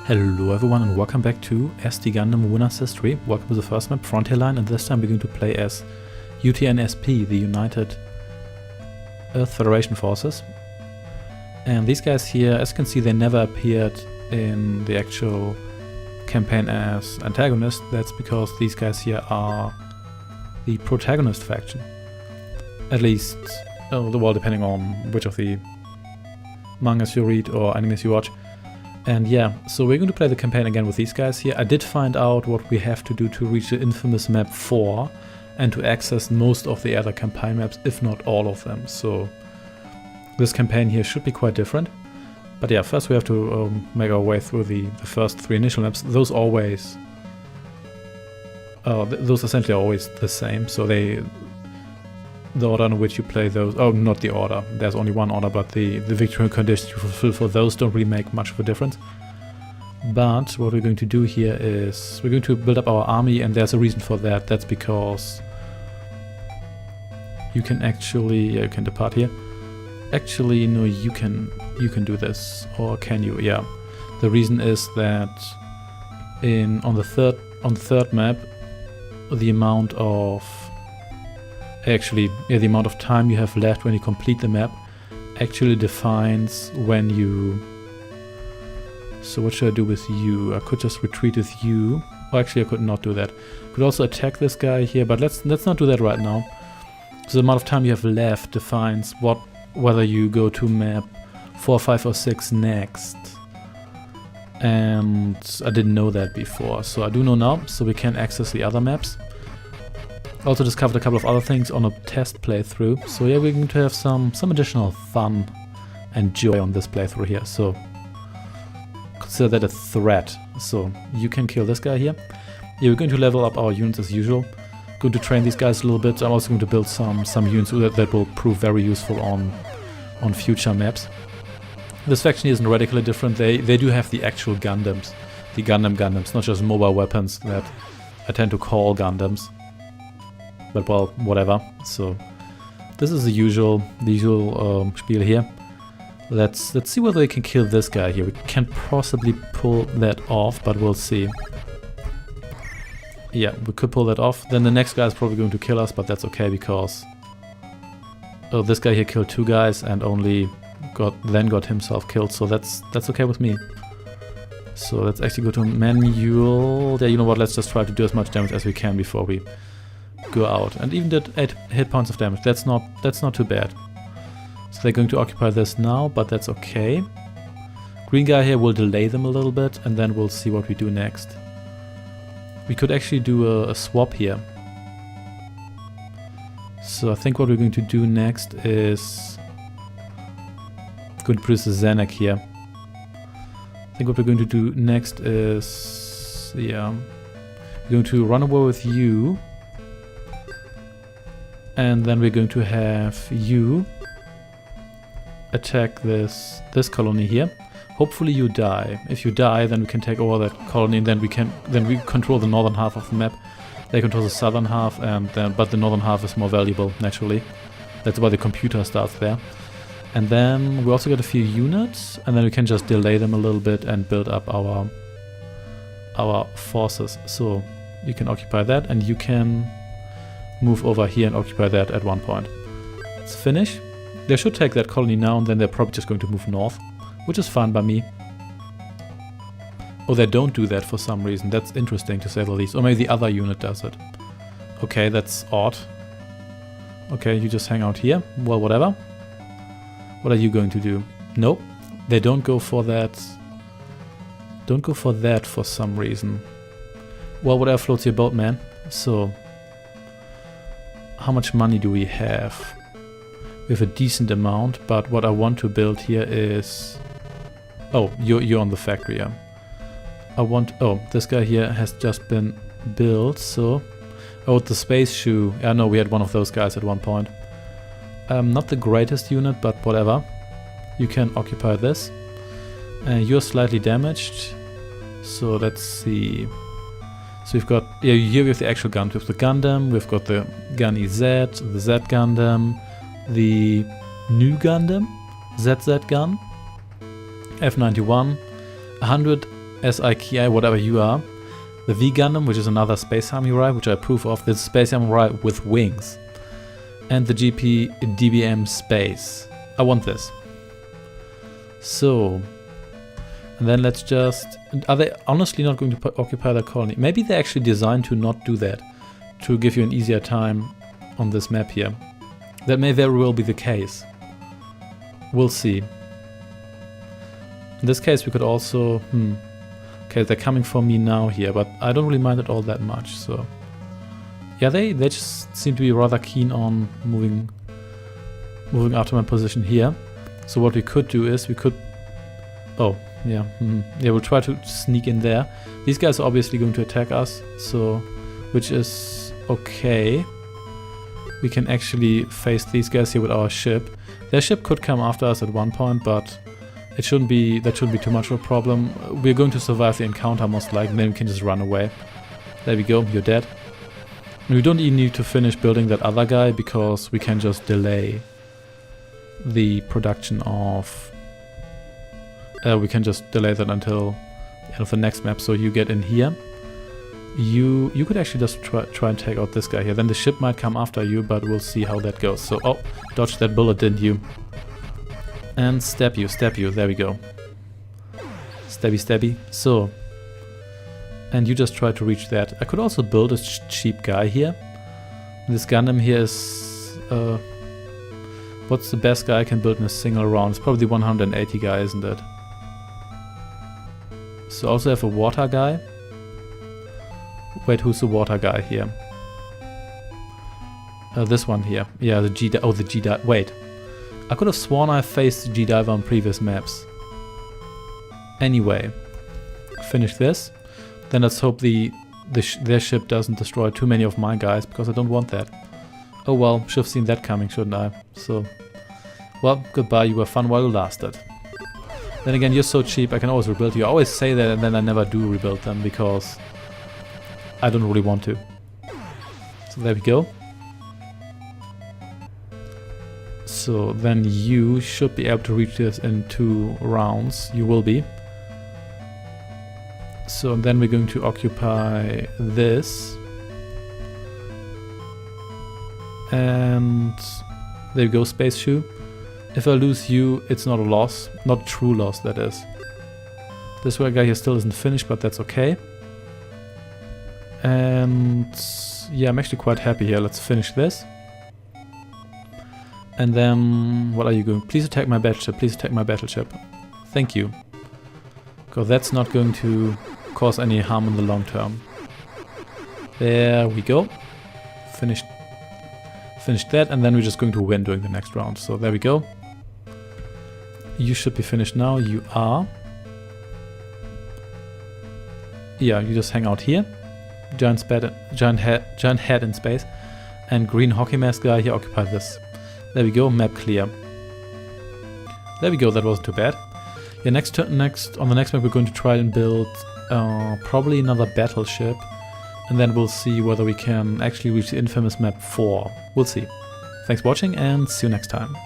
Hello everyone and welcome back to SD Gundam WINNER'S HISTOry. Welcome to the first map, Frontier Line, and this time we're going to play as U.T.N. SP, the United Earth Federation Forces. And these guys here, as you can see, they never appeared in the actual campaign as antagonists. That's because these guys here are the protagonist faction. At least, well, depending on which of the mangas you read or animes you watch. And yeah, so we're going to play the campaign again with these guys here. I did find out what we have to do to reach the infamous map 4 and to access most of the other campaign maps, if not all of them. So this campaign here should be quite different. But yeah, first we have to make our way through the first 3 initial maps. Those always... those essentially are always the same, so the order in which you play those... Oh, not the order. There's only one order, but the victory conditions you fulfill for those don't really make much of a difference. But what we're going to do here is we're going to build up our army, and there's a reason for that. That's because you can actually... Yeah, you can depart here. Actually, no, you can do this. Or can you? Yeah. The reason is that on the third map, the amount of... Actually, yeah, the amount of time you have left when you complete the map actually defines when you... So what should I do with you? I could just retreat with you. Oh, actually, I could not do that. Could also attack this guy here, but let's not do that right now. So the amount of time you have left defines whether you go to map 4, 5, or 6 next. And I didn't know that before, so I do know now, so we can access the other maps. Also discovered a couple of other things on a test playthrough, so yeah, we're going to have some additional fun and joy on this playthrough here, so consider that a threat. So you can kill this guy here. Yeah, we're going to level up our units as usual. Going to train these guys a little bit. I'm also going to build some units that will prove very useful on future maps. This faction isn't radically different. They do have the actual Gundams, the Gundams, not just mobile weapons that I tend to call Gundams. But well, whatever. So this is the usual spiel here. Let's see whether we can kill this guy here. We can possibly pull that off, but we'll see. Yeah, we could pull that off. Then the next guy is probably going to kill us, but that's okay because this guy here killed 2 guys and only got himself killed. So that's okay with me. So let's actually go to manual. Yeah, you know what? Let's just try to do as much damage as we can before we go out, and even did 8 hit points of damage. That's not too bad. So they're going to occupy this now, but that's okay. Green guy here will delay them a little bit, and then we'll see what we do next. We could actually do a swap here. So I think what we're going to do next is going to produce a Zenek here. I think what we're going to do next is, yeah, we're going to run away with you. And then we're going to have you attack this colony here. Hopefully you die. If you die, then we can take over that colony, and then we control the northern half of the map. They control the southern half, but the northern half is more valuable naturally. That's why the computer starts there. And then we also get a few units, and then we can just delay them a little bit and build up our forces. So you can occupy that, and you can move over here and occupy that at one point. Let's finish. They should take that colony now, and then they're probably just going to move north, which is fine by me. Oh, they don't do that for some reason. That's interesting to say the least. Or maybe the other unit does it. Okay, that's odd. Okay, you just hang out here. Well, whatever. What are you going to do? Nope. They don't go for that. Don't go for that for some reason. Well, whatever floats your boat, man. So... how much money do we have? We have a decent amount, but what I want to build here is... Oh, you're on the factory, yeah. Oh, this guy here has just been built, so... Oh, the space shoe. Yeah, no, we had one of those guys at one point. Not the greatest unit, but whatever. You can occupy this. You're slightly damaged, so let's see... So we've got, yeah, here we have the actual gun. We have the Gundam, we've got the Gunny Z, the Z Gundam, the new Gundam, ZZ gun, F91, 100 SIKI, whatever you are. The V Gundam, which is another Space Samurai, which I approve of. This Space Samurai with wings. And the GP DBM Space. I want this. So, and then let's just... Are they honestly not going to occupy the colony? Maybe they're actually designed to not do that, to give you an easier time on this map here. That may very well be the case. We'll see. In this case we could also... Okay, they're coming for me now here, but I don't really mind it all that much, so... Yeah, they just seem to be rather keen on moving after my position here. So what we could do is we could... Oh, yeah. Yeah, we'll try to sneak in there. These guys are obviously going to attack us, so... Which is okay. We can actually face these guys here with our ship. Their ship could come after us at one point, but... That shouldn't be too much of a problem. We're going to survive the encounter most likely, and then we can just run away. There we go, you're dead. And we don't even need to finish building that other guy, because we can just delay the production of... we can just delay that until the end of the next map, so you get in here. You could actually just try and take out this guy here. Then the ship might come after you, but we'll see how that goes. So, oh, dodge that bullet, didn't you? And stab you, there we go. Stabby, stabby. So, and you just try to reach that. I could also build a cheap guy here. This Gundam here is... what's the best guy I can build in a single round? It's probably the 180 guy, isn't it? So also have a water guy. Wait, who's the water guy here? This one here. Yeah, the G... Oh, the G... Wait. I could have sworn I faced G-Diver on previous maps. Anyway, finish this. Then let's hope their ship doesn't destroy too many of my guys, because I don't want that. Oh well, should have seen that coming, shouldn't I? So, well, goodbye, you were fun while you lasted. Then again, you're so cheap, I can always rebuild you. I always say that and then I never do rebuild them, because I don't really want to. So there we go. So then you should be able to reach this in 2 rounds. You will be. So then we're going to occupy this. And there you go, Space Shoe. If I lose you, it's not a loss. Not a true loss, that is. This guy here still isn't finished, but that's okay. And yeah, I'm actually quite happy here. Let's finish this. And then, what are you going? Please attack my battleship, please attack my battleship. Thank you. Because that's not going to cause any harm in the long term. There we go. Finished that, and then we're just going to win during the next round. So there we go. You should be finished now, you are. Yeah, you just hang out here. Giant head in space. And green hockey mask guy here, occupy this. There we go, map clear. There we go, that wasn't too bad. Yeah, on the next map we're going to try and build probably another battleship. And then we'll see whether we can actually reach the infamous map 4. We'll see. Thanks for watching and see you next time.